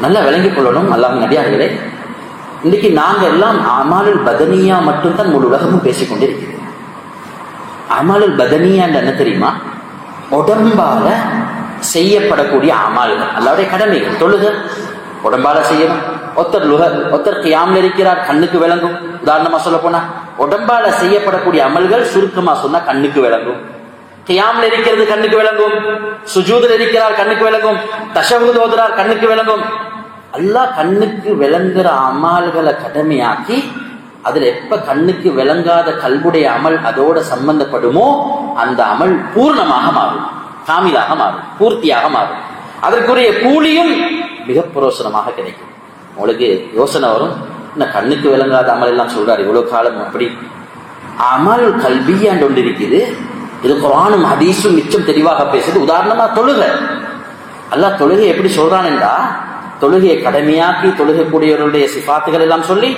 நல்லா விளங்கிக் கொள்ளணும். அல்லாஹ்வின் நபியார்களே, இன்னைக்கு நாங்க எல்லாம் அமாலுல் பதனியா மட்டும்தான் முழு உலகமும் பேசிக்கொண்டிருக்கிறது. அமாலுல் பதனியா என்ன தெரியுமா? உடம்பால செய்யப்படக்கூடிய அமால்கள், அல்லாஹ்வுடைய கடமைகள். தொழுக உடம்பால செய்யணும். ஒருத்தர் கியாம்ல இருக்கிறார், கண்ணுக்கு விளங்கும். உதாரணமா சொல்ல போனா உடம்பால செய்யப்படக்கூடிய அமல்கள் சுருக்கமா சொன்னா கண்ணுக்கு விளங்கும். கியாம்ல இருக்கிறது கண்ணுக்கு விளங்கும், சுஜூதுல இருக்கிறார் கண்ணுக்கு விளங்கும், தஷஹுத் ஓதுறார் கண்ணுக்கு விளங்கும். அல்லாஹ் கண்ணுக்கு விளங்குற அமால்களை கடமையாக்கி அதுல எப்ப கண்ணுக்கு விளங்காத கல்புடைய அமல் அதோட சம்பந்தப்படுமோ அந்த அமல் பூர்ணமாக மாறும், காமிலாக மாறும், பூர்த்தியாக மாறும். அதற்குரிய கூலியும் மிக புரோசனமாக கிடைக்கும். உங்களுக்கு யோசனை வரும், இன்னும் கண்ணுக்கு விளங்காத அமல் எல்லாம் சொல்றாரு இவ்வளவு காலம். அப்படி அமல் கல்வியாண்டு ஒன்று இருக்குது. இது குர்ஆனும் ஹதீஸும் மிச்சம் தெளிவாக பேசுது. உதாரணமா தொழுக. அல்லாஹ் தொழுகை எப்படி சொல்றான் என்றா, தொழுகையை கடமையாக்கி தொழுகக்கூடியவர்களுடைய சிஃபாத்துகள் எல்லாம் சொல்லி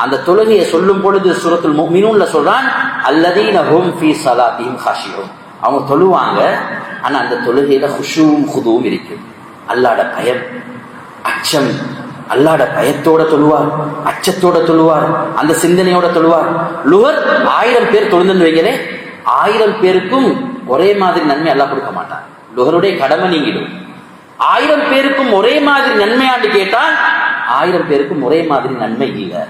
அந்த தொழுகையை சொல்லும் பொழுது சூரத்துல் முஃமினூன்ல சொல்றான், அல்லதீன ஹும் ஃபீ ஸலாத்திஹிம் காஷிஊன். அவங்க தொழுவாங்க, ஆனா அந்த தொழுகையில குஷூவும் குதுவும் இருக்கு. அல்லாஹ்வுடைய பயம், அச்சம், அல்லாஹ்வுடைய பயத்தோட தொழுவார், அச்சத்தோட தொழுவார், அந்த சிந்தனையோட தொழுவார். லுஹர் 1000 பேர் தொழுந்துன்னு வைங்களே, 1000 பேருக்கும் ஒரே மாதிரி நன்மை அல்லாஹ் கொடுக்க மாட்டான். லுஹருடைய கடமை நீங்கிடும். 1000 பேருக்கும் ஒரே மாதிரி நன்மையாண்டு கேட்டால் 1000 பேருக்கும் ஒரே மாதிரி நன்மை இல்லை.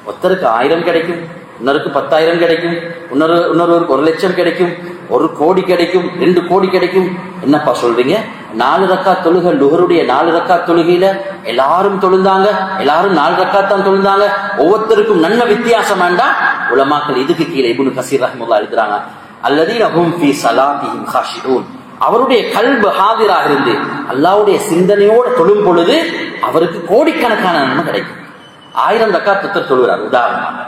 ஒருத்தருக்கு 1000 கிடைக்கும், இன்னொருக்கு 10,000 கிடைக்கும், இன்னொருவருக்கு 1,00,000 கிடைக்கும், 1 கோடி கிடைக்கும், 2 கோடி கிடைக்கும். என்னப்பா சொல்றீங்க? 4 ரக்காத் தொழுகை, லுஹருடைய 4 ரக்காத் தொழுகையில எல்லாரும் தொழுந்தாங்க, எல்லாரும் 4 ரக்காத் தான் தொழுந்தாங்க, ஒவ்வொருத்தருக்கும் நன்மை வித்தியாசம் வேண்டாம். உலமாக்கள் இதுக்கு கீழே இப்னு கஸீர் ரஹ்மத்துல்லாஹி எழுதுறாங்க, அல்லதீன ஹும் ஃபீ ஸலாத்திஹிம் காஷிஊன். அவருடைய கல்பு ஹாதிராக இருந்து அல்லாஹ்வுடைய சிந்தனையோட தொழும் பொழுது அவருக்கு கோடிக்கணக்கான நன்மை கிடைக்கும். 1000 ரக்காத் ஒருத்தர் தொழுகிறார் உதாரணமாக,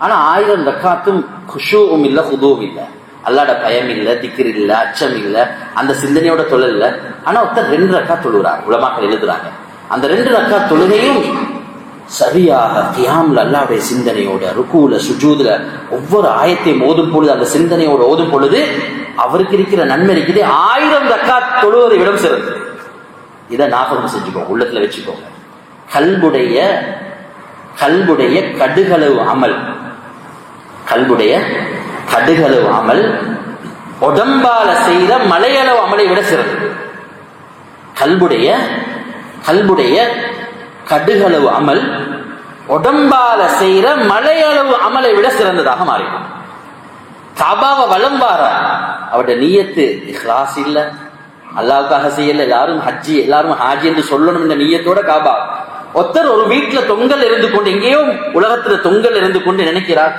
ஆனா 1000 ரக்காத்தும் குஷூவும் இல்லை, குதுவும் இல்லை, அல்லாஹ்ட பயம் இல்லை, திக்ர் இல்லை, அச்சம் இல்லை, அந்த சிந்தனையோட தொழல் இல்லை. ஆனா ஒருத்தர் 2 ரக்காத் தொழுகிறார். உலமாக்கள் எழுதுறாங்க, அந்த 2 ரக்காத் தொழுகையும் சரியாக கியாம்ல அல்லாஹ்வுடைய சிந்தனையோட, ருக்கூல சுஜூதுல ஒவ்வொரு ஆயத்தையும் ஓதும் பொழுது அந்த சிந்தனையோட ஓதும் பொழுது அவருக்கு இருக்கிற நன்மை இருக்குது 1000 ரக்காத் தொழுவதை விட சிறந்து. இதை ஞாபகம் செஞ்சுக்கோங்க, உள்ளத்துல வச்சுக்கோங்க. கல்புடைய கடுகளவு அமல், கல்புடைய கடுகளவு அமல் உடம்பால செய்த மலையளவு அமலை விட சிறந்தது. கல்புடைய கடுகளவு அமல் உடம்பால செய்யற மலையளவு அமலை விட சிறந்ததாக மாறிடும். காபாவை வலம் வார அவருடைய நியத்து இஹ்லாஸ் இல்ல, அல்லாஹ்வுக்காக செய்யல, எல்லாரும் ஹாஜி என்று சொல்லணும் என்ற நியத்தோட காபா. ஒருத்தர் ஒரு வீட்டுல தொங்கல் இருந்து கொண்டு, எங்கேயோ உலகத்துல தொங்கல் இருந்து கொண்டு நினைக்கிறார்,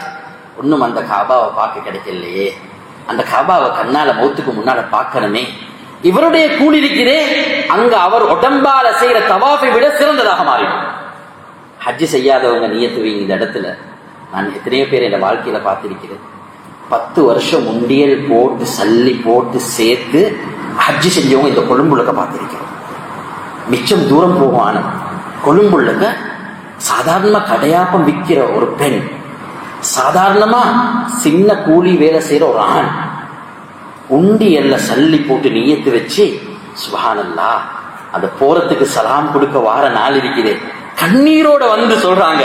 ஒன்னும் அந்த காபாவை பார்க்க கிடைக்கலையே, அந்த காபாவை கண்ணால மௌத்துக்கு முன்னால பார்க்கணுமே. இவருடைய கூலி இருக்கிறே அங்க அவர் உடம்பால செய்யற தவாஃபை விட சிறந்ததாக மாறிடும். ஹஜ்ஜி செய்யாதவங்க நியத்து வைங்க. இந்த இடத்துல நான் எத்தனையோ பேர் என் வாழ்க்கையில பார்த்திருக்கிறேன். 10 வருஷம் உண்டியல் போட்டு சல்லி போட்டு சேர்த்து ஹஜ்ஜி செஞ்சவங்க இந்த கொழும்புலக்க பார்த்திருக்கிறோம். மிச்சம் தூரம் போவான கொழும்புள்ளக்க சாதாரணமா கடையாப்பம் விற்கிற ஒரு பெண், சாதாரணமா சின்ன கூலி வேலை செய்யற ஒரு ஆண், உண்டியல்ல சல்லி போட்டு நியத்து வச்சு சுப்ஹானல்லாஹ் அந்த போறதுக்கு சலாம் கொடுக்க வார நாள் இருக்கிறேன், கண்ணீரோட வந்து சொல்றாங்க,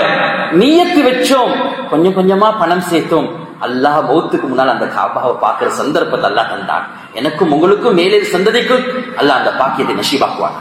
நியத்து வச்சோம், கொஞ்சம் கொஞ்சமா பணம் சேர்த்தோம், அல்லாஹ் மௌத்துக்கு முன்னால் அந்த காபாவை பார்க்கிற சந்தர்ப்பத்தை அல்லாஹ் தந்தான். எனக்கும் உங்களுக்கும் மேலே சந்ததிக்கும் அல்லாஹ் அந்த பாக்கியத்தை நஷீபாக்குவான்.